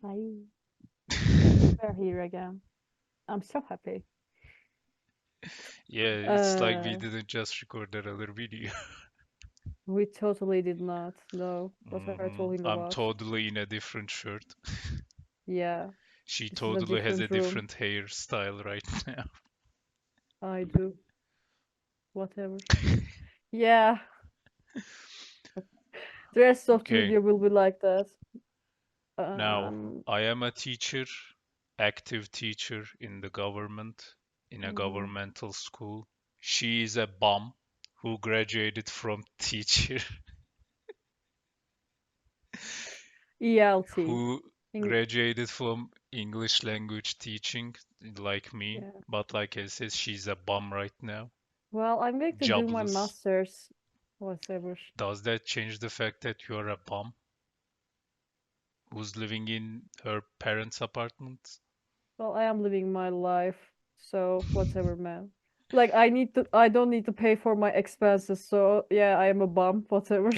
Hi, we're here again. I'm so happy. Yeah, it's like we Uh, didn't just record that other video. we totally did not know what we're talking I'm about. totally in a different shirt. Yeah, She this is a totally has a different room. different hairstyle right now. I do, whatever. Yeah, the rest of the Okay, video will be like that. now Um, I am a teacher, active teacher in the government, in a mhm. governmental school. She is a bum who graduated from teacher, ELT. who In, graduated from English language teaching, like me. yeah. But like I said, she's a bum right now, Well, I'm going to do my jobless. master's, whatever. Does that change the fact that you're a bum who's living in her parents' apartment? Well, I am living my life, so whatever, man. Like I don't need to pay for my expenses, so yeah, I am a bum, whatever.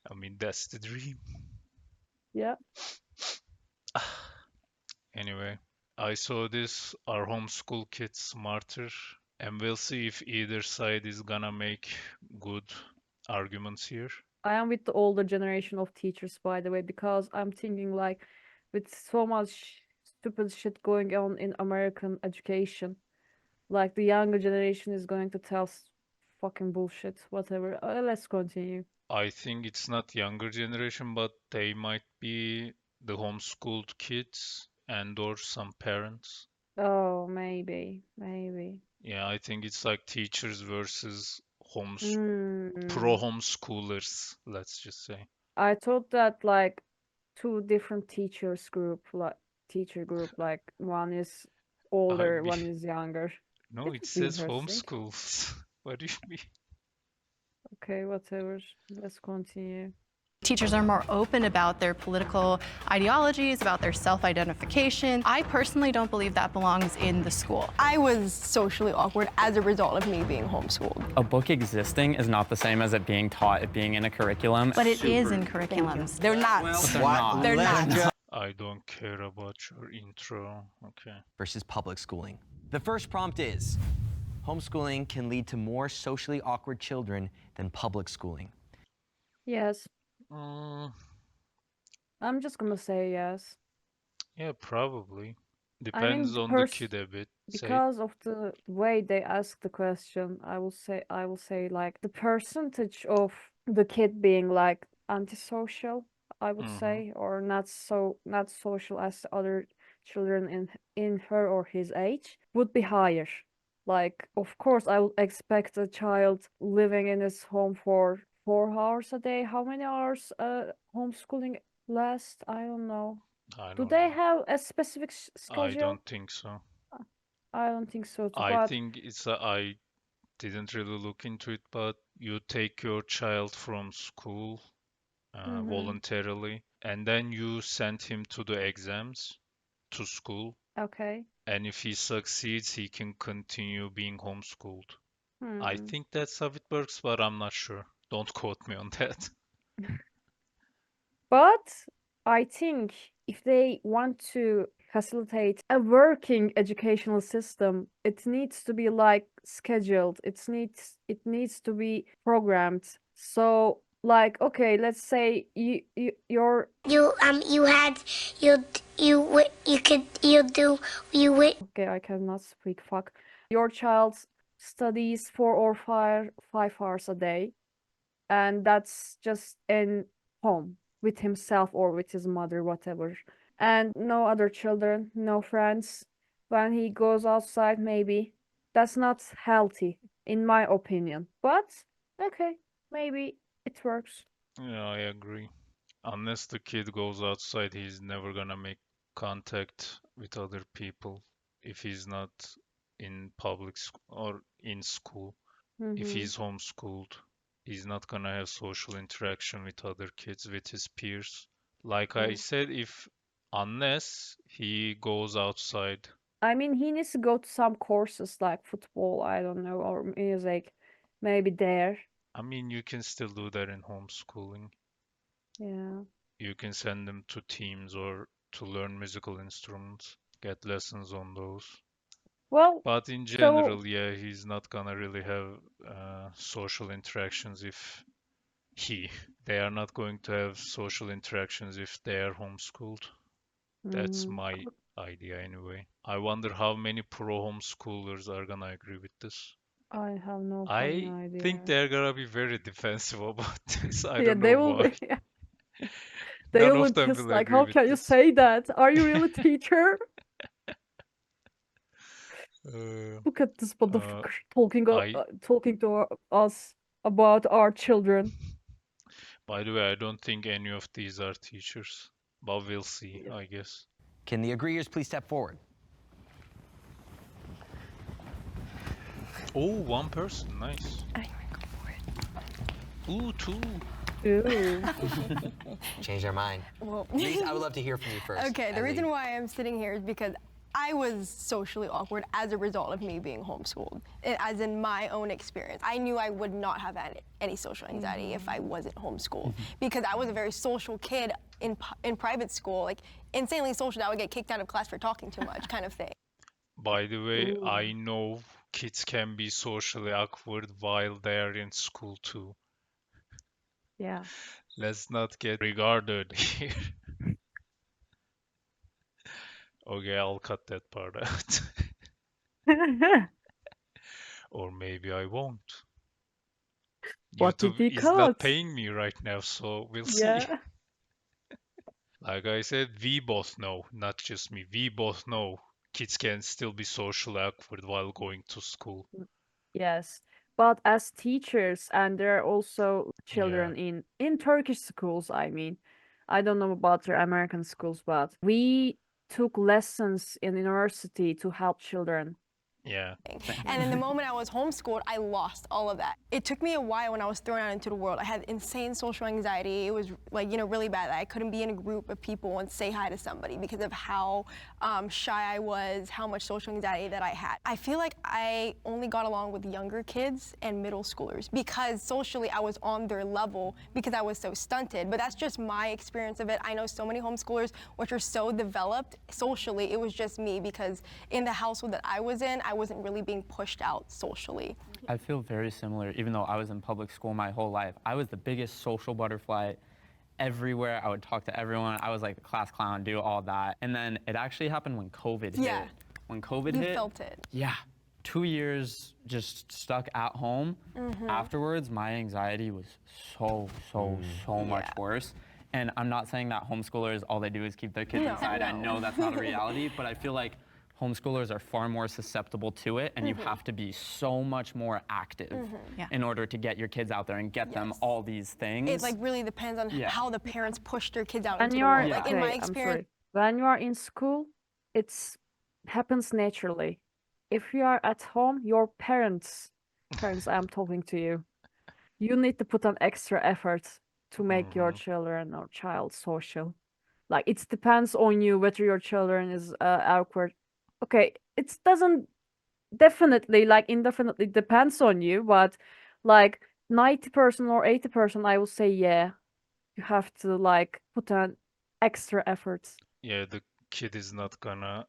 I mean, that's the dream. Yeah, Anyway, I saw this our homeschool kids smarter, and we'll see if either side is gonna make good arguments here. I am with the older generation of teachers, by the way, because I'm thinking like, with so much stupid shit going on in American education, like the younger generation is going to tell fucking bullshit, whatever. Let's continue. I think it's not younger generation, but they might be the homeschooled kids and or some parents. Oh, maybe. Yeah, I think it's like teachers versus homes pro Hmm. homeschoolers, let's just say. I thought that like two different teacher group, like one is I older, mean, one is younger. no, It it would be says interesting. homeschools. What do you mean? Okay, whatever. Let's continue. Teachers are more open about their political ideologies, about their self identification. I personally don't believe that belongs in the school. I was socially awkward as a result of me being homeschooled. A book existing is not the same as it being taught, it being in a curriculum. But it is in curriculums. They're not. They're not. They're not. I don't care about your intro. Okay. Versus public schooling. The first prompt is, homeschooling can lead to more socially awkward children than public schooling. Yes, Mm, I'm just gonna say yes. yeah, probably. I mean, Depends on the kid a bit. Say, because of the way they ask the question, I will say like the percentage of the kid being like antisocial, I would mm-hmm. say, or not social as the other children in her or his age would be higher. Like, of course, I would expect a child living in his home for 4 hours a day. How many hours homeschooling last? I don't know. I Do don't they know. have a specific I schedule? don't think so. I don't think so too, I but think I didn't really look into it, but you take your child from school mm-hmm. voluntarily, and then you send him to the exams to school, Okay. and if he succeeds, he can continue being homeschooled. I Hmm. think that's how it works, but I'm not sure. Don't quote me on that. But I think if they want to facilitate a working educational system, it needs to be like scheduled. It needs to be programmed. So like, okay, let's say you're you could you do you wi- okay, I cannot speak, fuck. Your child studies 4 or 5 hours a day, and that's just in home with himself or with his mother, whatever. And no other children, no friends. When he goes outside, maybe that's not healthy, in my opinion. But okay, maybe it works. Yeah, I agree. Unless the kid goes outside, he's never gonna make contact with other people if he's not in public school or in school. If Mm-hmm. he's homeschooled, he's not gonna have social interaction with other kids, with his peers. Like I True. said, if unless he goes outside, I mean, he needs to go to some courses like football, I don't know, or music, maybe there. I mean, you can still do that in homeschooling. Yeah. You can send them to teams or to learn musical instruments, get lessons on those. Well, But in so general, yeah, he's not gonna really have social interactions if they are not going to have social interactions if they are homeschooled. That's mm, my idea anyway. I wonder how many pro homeschoolers are gonna agree with this. I have no fucking I think idea. they're gonna be very defensive about this. I Yeah, don't they know will why. be. Yeah. They None will of them just will like, agree how with can you this. say that? Are you really teacher? Look at this Uh, motherfucker talking I, talking to us about our children. by the way, I don't think any of these are teachers, but we'll see, Yeah. I guess. Can the agreeers please step forward? Oh, one person, nice. Ooh, two. Ew. Change their mind. Well, Lisa, I would love to hear from you first. okay, the as reason a- why I'm sitting here is because I was socially awkward as a result of me being homeschooled, as in my own experience. I knew I would not have any social anxiety if I wasn't homeschooled because I was a very social kid in private school, like insanely social that I would get kicked out of class for talking too much kind of thing. By the way, Ooh. I know kids can be socially awkward while they're in school too. Yeah. Let's not get regarded here. Okay, I'll cut that part out. Or maybe I won't. What did YouTube you is not cut? paying me right now, so we'll see. Yeah. Like I said, we both know, not just me, we both know kids can still be socially awkward while going to school. Yes. But as teachers, and there are also Yeah, children in Turkish schools, I mean. I don't know about their American schools, but we took lessons in university to help children. yeah. And in the moment I was homeschooled, I lost all of that. It took me a while when I was thrown out into the world. I had insane social anxiety. It was like, really bad. I couldn't be in a group of people and say hi to somebody because of how shy I was, how much social anxiety that I had. I feel like I only got along with younger kids and middle schoolers because socially I was on their level because I was so stunted. But that's just my experience of it. I know so many homeschoolers which are so developed socially. It was just me because in the household that I was in, I wasn't really being pushed out socially. I feel very similar, even though I was in public school my whole life. I was the biggest social butterfly everywhere. I would talk to everyone. I was like the class clown, do all that. And then it actually happened when COVID Yeah. hit. When COVID You hit, felt it. yeah, 2 years just stuck at home. Afterwards, my anxiety was so much Yeah. worse. And I'm not saying that homeschoolers, all they do is keep their kids No, inside. I no. know that's not a reality, but I feel like homeschoolers are far more susceptible to it, and you have to be so much more active Yeah. in order to get your kids out there and get them all these things. It like really depends on Yeah. how the parents push their kids out When into you the are world. Like in okay, my I'm experience, sorry. When you are in school, it's happens naturally. If you are at home, your parents, I'm talking to you. You need to put an extra effort to make your children or child social. Like it depends on you whether your children is awkward. Okay, it doesn't definitely like indefinitely depends on you, but like 90% or 80%, I will say yeah. You have to like put an extra effort. Yeah, the kid is not gonna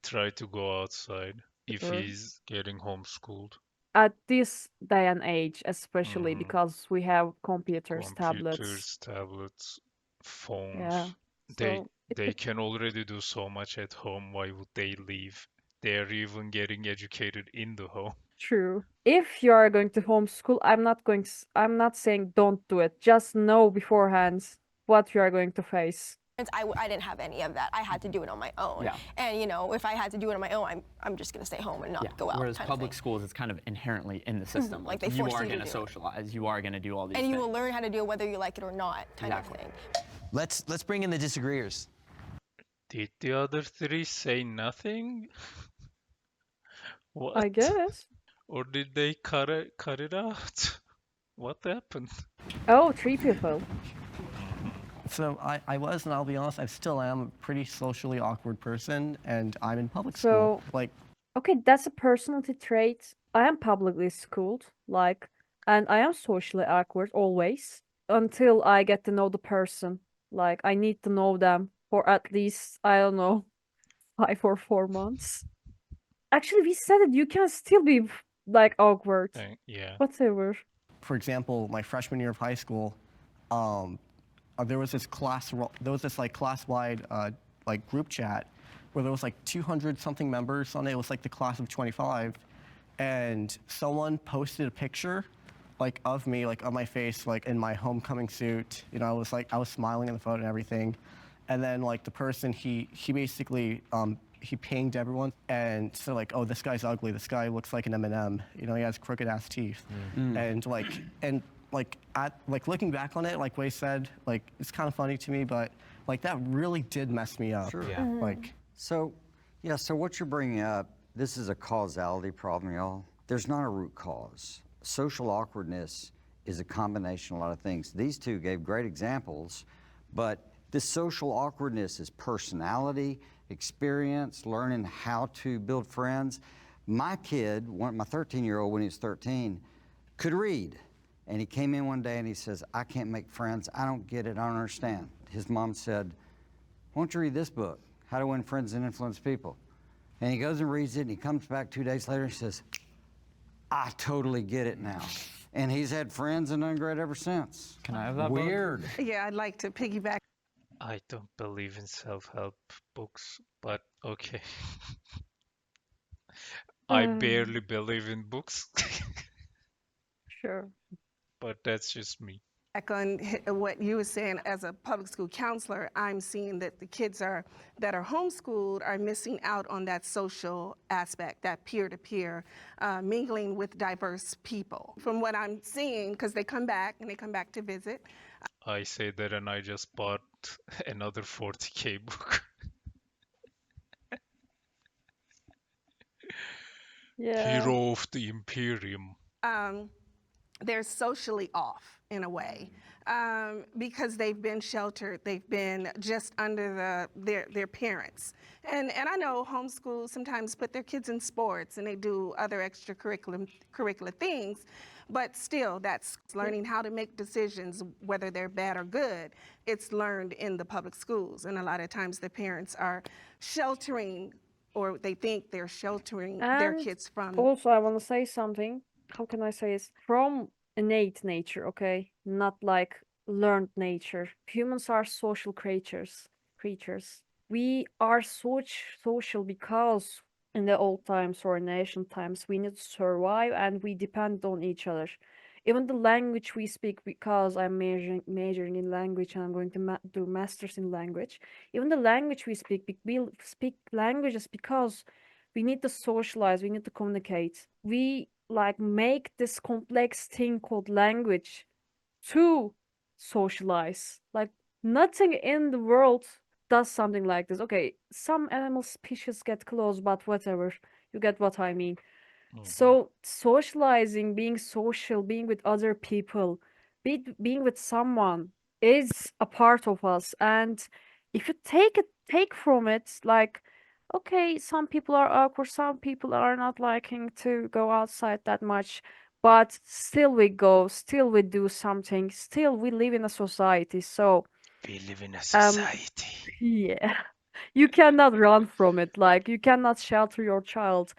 try to go outside if Sure. he's getting homeschooled. At this day and age, especially Mhm. because we have computers, tablets. Computers, tablets, phones. Yeah. They So it they can already do so much at home. Why would they leave? They're even getting educated in the home. true. If you are going to homeschool, I'm not saying don't do it. Just know beforehand what you are going to face. I didn't have any of that. I had to do it on my own. Yeah. And if I had to do it on my own, I'm just gonna stay home and not go out. Whereas kind of public thing. schools, it's kind of inherently in the system. Like they you force are you to going to do it. socialize. You are going to do all these And things. you will learn how to do it whether you like it or not, kind Exactly. of thing. Let's bring in the disagreeers. Did the other three say nothing? What? I guess. Or did they cut it out? What happened? Oh, 3 people. So I was, and I'll be honest, I still am a pretty socially awkward person, and I'm in public So- school. Like, Okay, that's a personality trait. I am publicly schooled, like, and I am socially awkward always. until I get to know the person. Like, I need to know them for at least, I don't know, 5 or 4 months. Actually, we said it, you can still be, like, awkward. Yeah. Whatever. For example, my freshman year of high school, there was this like class-wide like group chat where there was like 200 something members on it. It was like the class of 25, and someone posted a picture like of me, like of my face, like in my homecoming suit. You know, I was smiling in the photo and everything. And then like the person, he basically he pinged everyone and said like, oh, this guy's ugly. This guy looks like an M&M. You know, he has crooked ass teeth. And looking back on it, like Wei said, like it's kind of funny to me, but like that really did mess me up. Sure. Yeah. Like, So, yeah, so what you're bringing up, this is a causality problem, y'all. There's not a root cause. Social awkwardness is a combination of a lot of things. These two gave great examples, but this social awkwardness is personality, experience, learning how to build friends. My kid, my 13-year-old, when he was 13, could read. And he came in one day and he says, I can't make friends. I don't get it. I don't understand. His mom said, why don't you read this book, How to Win Friends and Influence People? And he goes and reads it, and he comes back 2 days later and says, I totally get it now. And he's had friends and done great ever since. Can I have that book? Weird. Yeah, I'd like to piggyback. I don't believe in self-help books, but okay. I barely believe in books, Sure. but that's just me. Back on what you were saying, as a public school counselor, I'm seeing that the kids that are homeschooled are missing out on that social aspect, that peer-to-peer mingling with diverse people. From what I'm seeing, because they come back to visit. I say that and I just bought another 40K book. Yeah. Hero of the Imperium. They're socially off in a way because they've been sheltered. They've been just under their parents. And I know homeschools sometimes put their kids in sports and they do other extracurricular things, but still that's learning how to make decisions, whether they're bad or good. It's learned in the public schools. And a lot of times the parents are sheltering, or they think they're sheltering their And kids from. also, I want to say something. How can I say it? From innate nature, okay? Not like learned nature. Humans are social creatures. We are social because in the old times or in ancient times, we need to survive and we depend on each other. Even the language we speak, because I'm majoring in language and I'm going to do masters in language. Even the language we speak speak languages because we need to socialize, we need to communicate. We like make this complex thing called language to socialize. Like nothing in the world does something like this. Okay, some animal species get close, but whatever. You get what I mean. So socializing, being social, being with other people, being with someone is a part of us. And if you take from it, like, okay, some people are awkward, some people are not liking to go outside that much, but still we go, still we do something, still we live in a society. So We live in a um society. yeah, you cannot run from it. Like you cannot shelter your child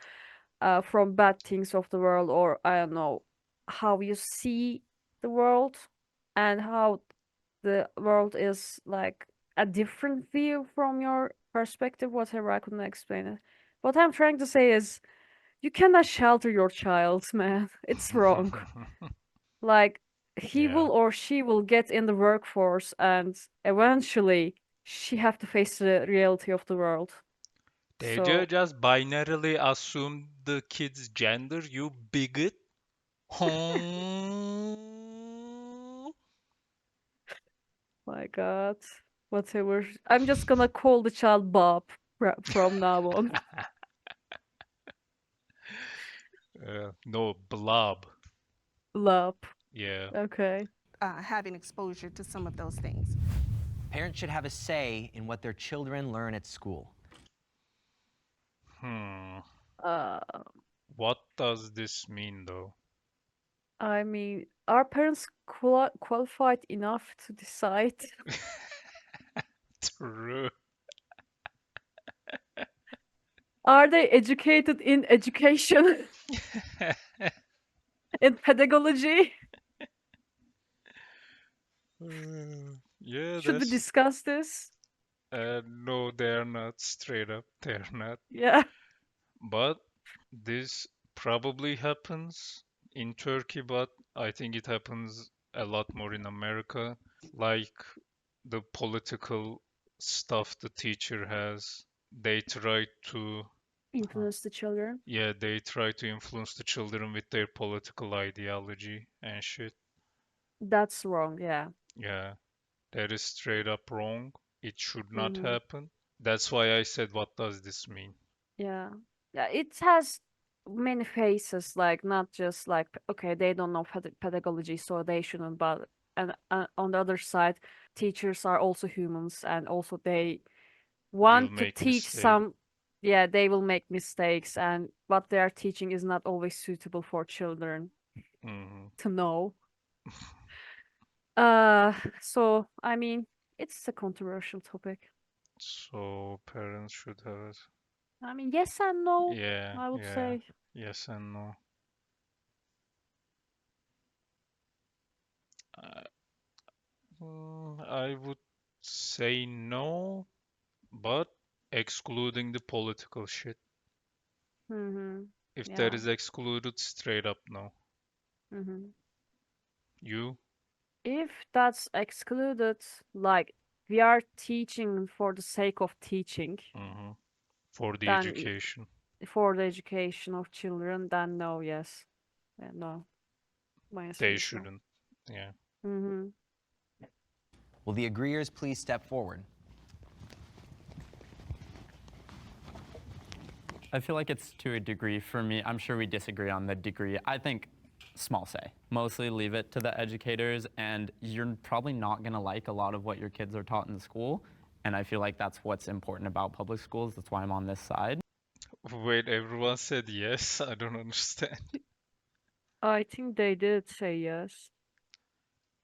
from bad things of the world, or I don't know how you see the world and how the world is like a different view from your perspective, whatever. I couldn't explain it. What I'm trying to say is you cannot shelter your child, man. It's wrong. Like he Yeah. will or she will get in the workforce and eventually she have to face the reality of the world. They So just binarily assume the kid's gender, you bigot. Hmm. my God, whatever. I'm just gonna call the child Bob from now on. No, blob. Love. Yeah. Okay. Having exposure to some of those things. Parents should have a say in what their children learn at school. Hmm. Uh, What does this mean, though? I mean, are parents qualified enough to decide? True. Are they educated in education, in pedagogy? Yeah, Should we that's discuss this? no, they're not. Straight up, they're not. Yeah. But this probably happens in Turkey, but I think it happens a lot more in America. Like the political stuff the teacher has, they try to, Influence the children. yeah, they try to influence the children with their political ideology and shit. That's wrong, yeah. Yeah, that is straight up wrong. It should not Hmm. happen. That's why I said, what does this mean? Yeah. Yeah, it has many faces, like not just like okay, they don't know pedagogy, so they shouldn't. But and on the other side, teachers are also humans, and also they Will want to make teach mistake. some. Yeah, they will make mistakes, and what they are teaching is not always suitable for children Hmm. to know. So I mean, it's a controversial topic. So parents should have it. I mean, yes and no, Yeah, I would yeah. say. Yes and no. Uh, I would say no, but excluding the political shit. Mm-hmm. If that Yeah. is excluded, straight up no. Mm-hmm. You? If that's excluded, like we are teaching for the sake of teaching, Hmm. For the then education. for the education of children, then no, yes. No. My answer They is no. shouldn't. Yeah. Mm-hmm. Will the agreeers please step forward? I feel like it's to a degree for me. I'm sure we disagree on the degree. I think small say. Mostly leave it to the educators, and you're probably not going to like a lot of what your kids are taught in school. And I feel like that's what's important about public schools. That's why I'm on this side. Wait, everyone said yes? I don't understand. I think they did say yes.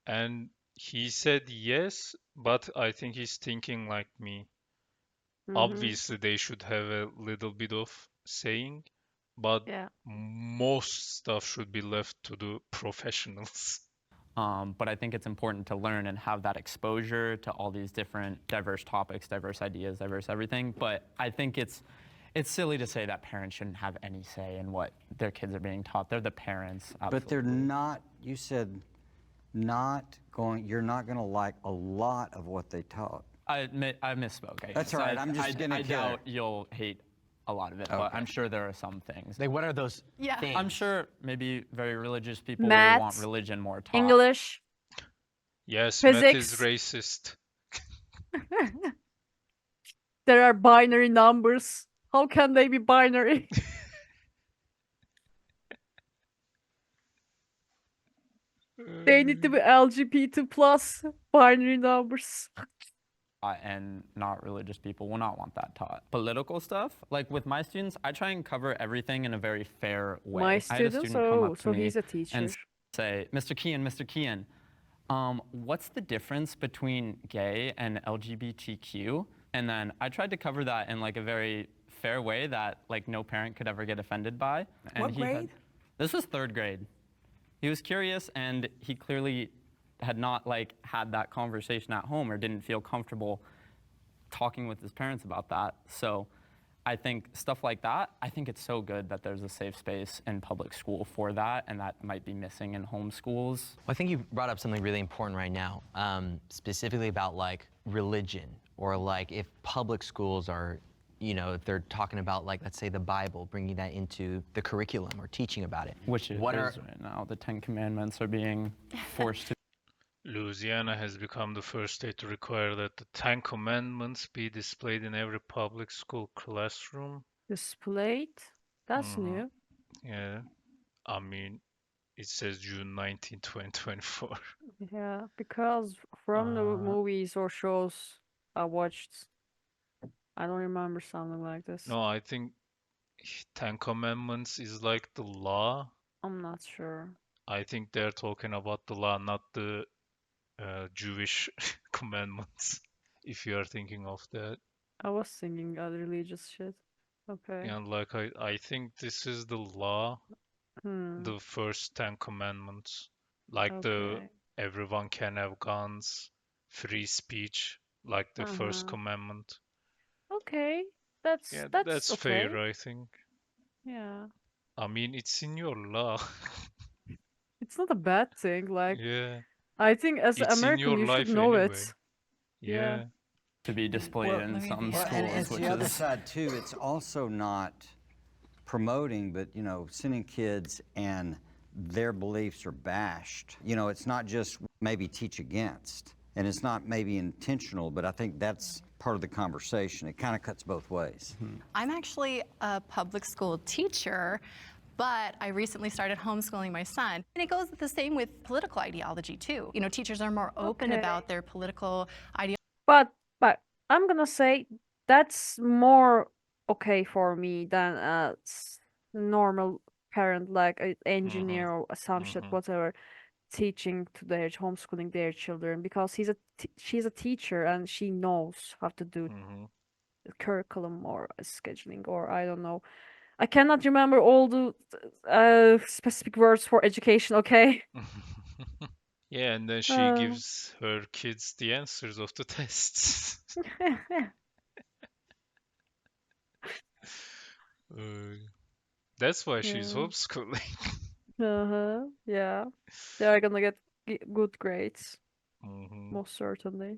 And he said yes, but I think he's thinking like me. Mm-hmm. Obviously, they should have a little bit of saying, but Yeah. most stuff should be left to the professionals. But I think it's important to learn and have that exposure to all these different diverse topics, diverse ideas, diverse everything. But I think it's silly to say that parents shouldn't have any say in what their kids are being taught. They're the parents. But they're absolutely. not, you said, you're not going to like a lot of what they taught. I misspoke. That's all right, I'm just gonna I kill doubt it. you'll hate a lot of it, but Okay. I'm sure there are some things. Like, what are those Yeah. things? I'm sure maybe very religious people will Math, want religion more taught. English, Yes, math is physics. racist. There are binary numbers. How can they be binary? They need to be LGBT plus binary numbers. And not religious people will not want that taught. Political stuff, like with my students, I try and cover everything in a very fair way. My I had a students, student come up to so me he's a teacher. and say, Mr. Kian, what's the difference between gay and LGBTQ? And then I tried to cover that in like a very fair way that like no parent could ever get offended by. And What grade? This was 3rd grade. He was curious, and he clearly had not like had that conversation at home or didn't feel comfortable talking with his parents about that. So I think stuff like that, I think it's so good that there's a safe space in public school for that, and that might be missing in homeschools. Well, I think you brought up something really important right now, specifically about like religion, or like if public schools are, you know, if they're talking about like, let's say the Bible, bringing that into the curriculum or teaching about it. Which it is right now. The 10 Commandments are being forced to. Louisiana has become the first state to require that the Ten Commandments be displayed in every public school classroom. Displayed? That's new. Yeah, I mean, it says June 19, 2024. Yeah, because from the movies or shows I watched, I don't remember something like this. No, I think Ten Commandments is like the law. I'm not sure. I think they're talking about the law, not the Jewish commandments, if you are thinking of that. I was thinking other religious shit. Okay. And like I think this is the law, Hmm. the first 10 commandments. Like the Okay. everyone can have guns, free speech, like the first Uh-huh. commandment. Okay. Yeah, That's that's okay. fair, I think. Yeah. I mean, it's in your law. It's not a bad thing. Like, Yeah, I think as an it's in American, your you should life know anyway. it. Yeah. Yeah. To be displayed Well, in some well, and schools, it's which the other is side too. It's also not promoting, but sending kids and their beliefs are bashed. It's not just maybe teach against, and it's not maybe intentional, but I think that's part of the conversation. It kind of cuts both ways. I'm actually a public school teacher, but I recently started homeschooling my son. And it goes the same with political ideology too. You know, teachers are more open Okay. about their political ideology. But I'm gonna say that's more okay for me than a normal parent, like an Mm-hmm. engineer or some shit, Mm-hmm. whatever, teaching to their homeschooling their children, because she's a teacher and she knows how to do Mm-hmm. curriculum or scheduling, or I don't know. I cannot remember all the specific words for education. Okay. Yeah, and then she Uh, gives her kids the answers of the tests. Uh, that's why she's yeah. homeschooling. Uh-huh. Yeah. They are gonna get good grades, Hmm. most certainly.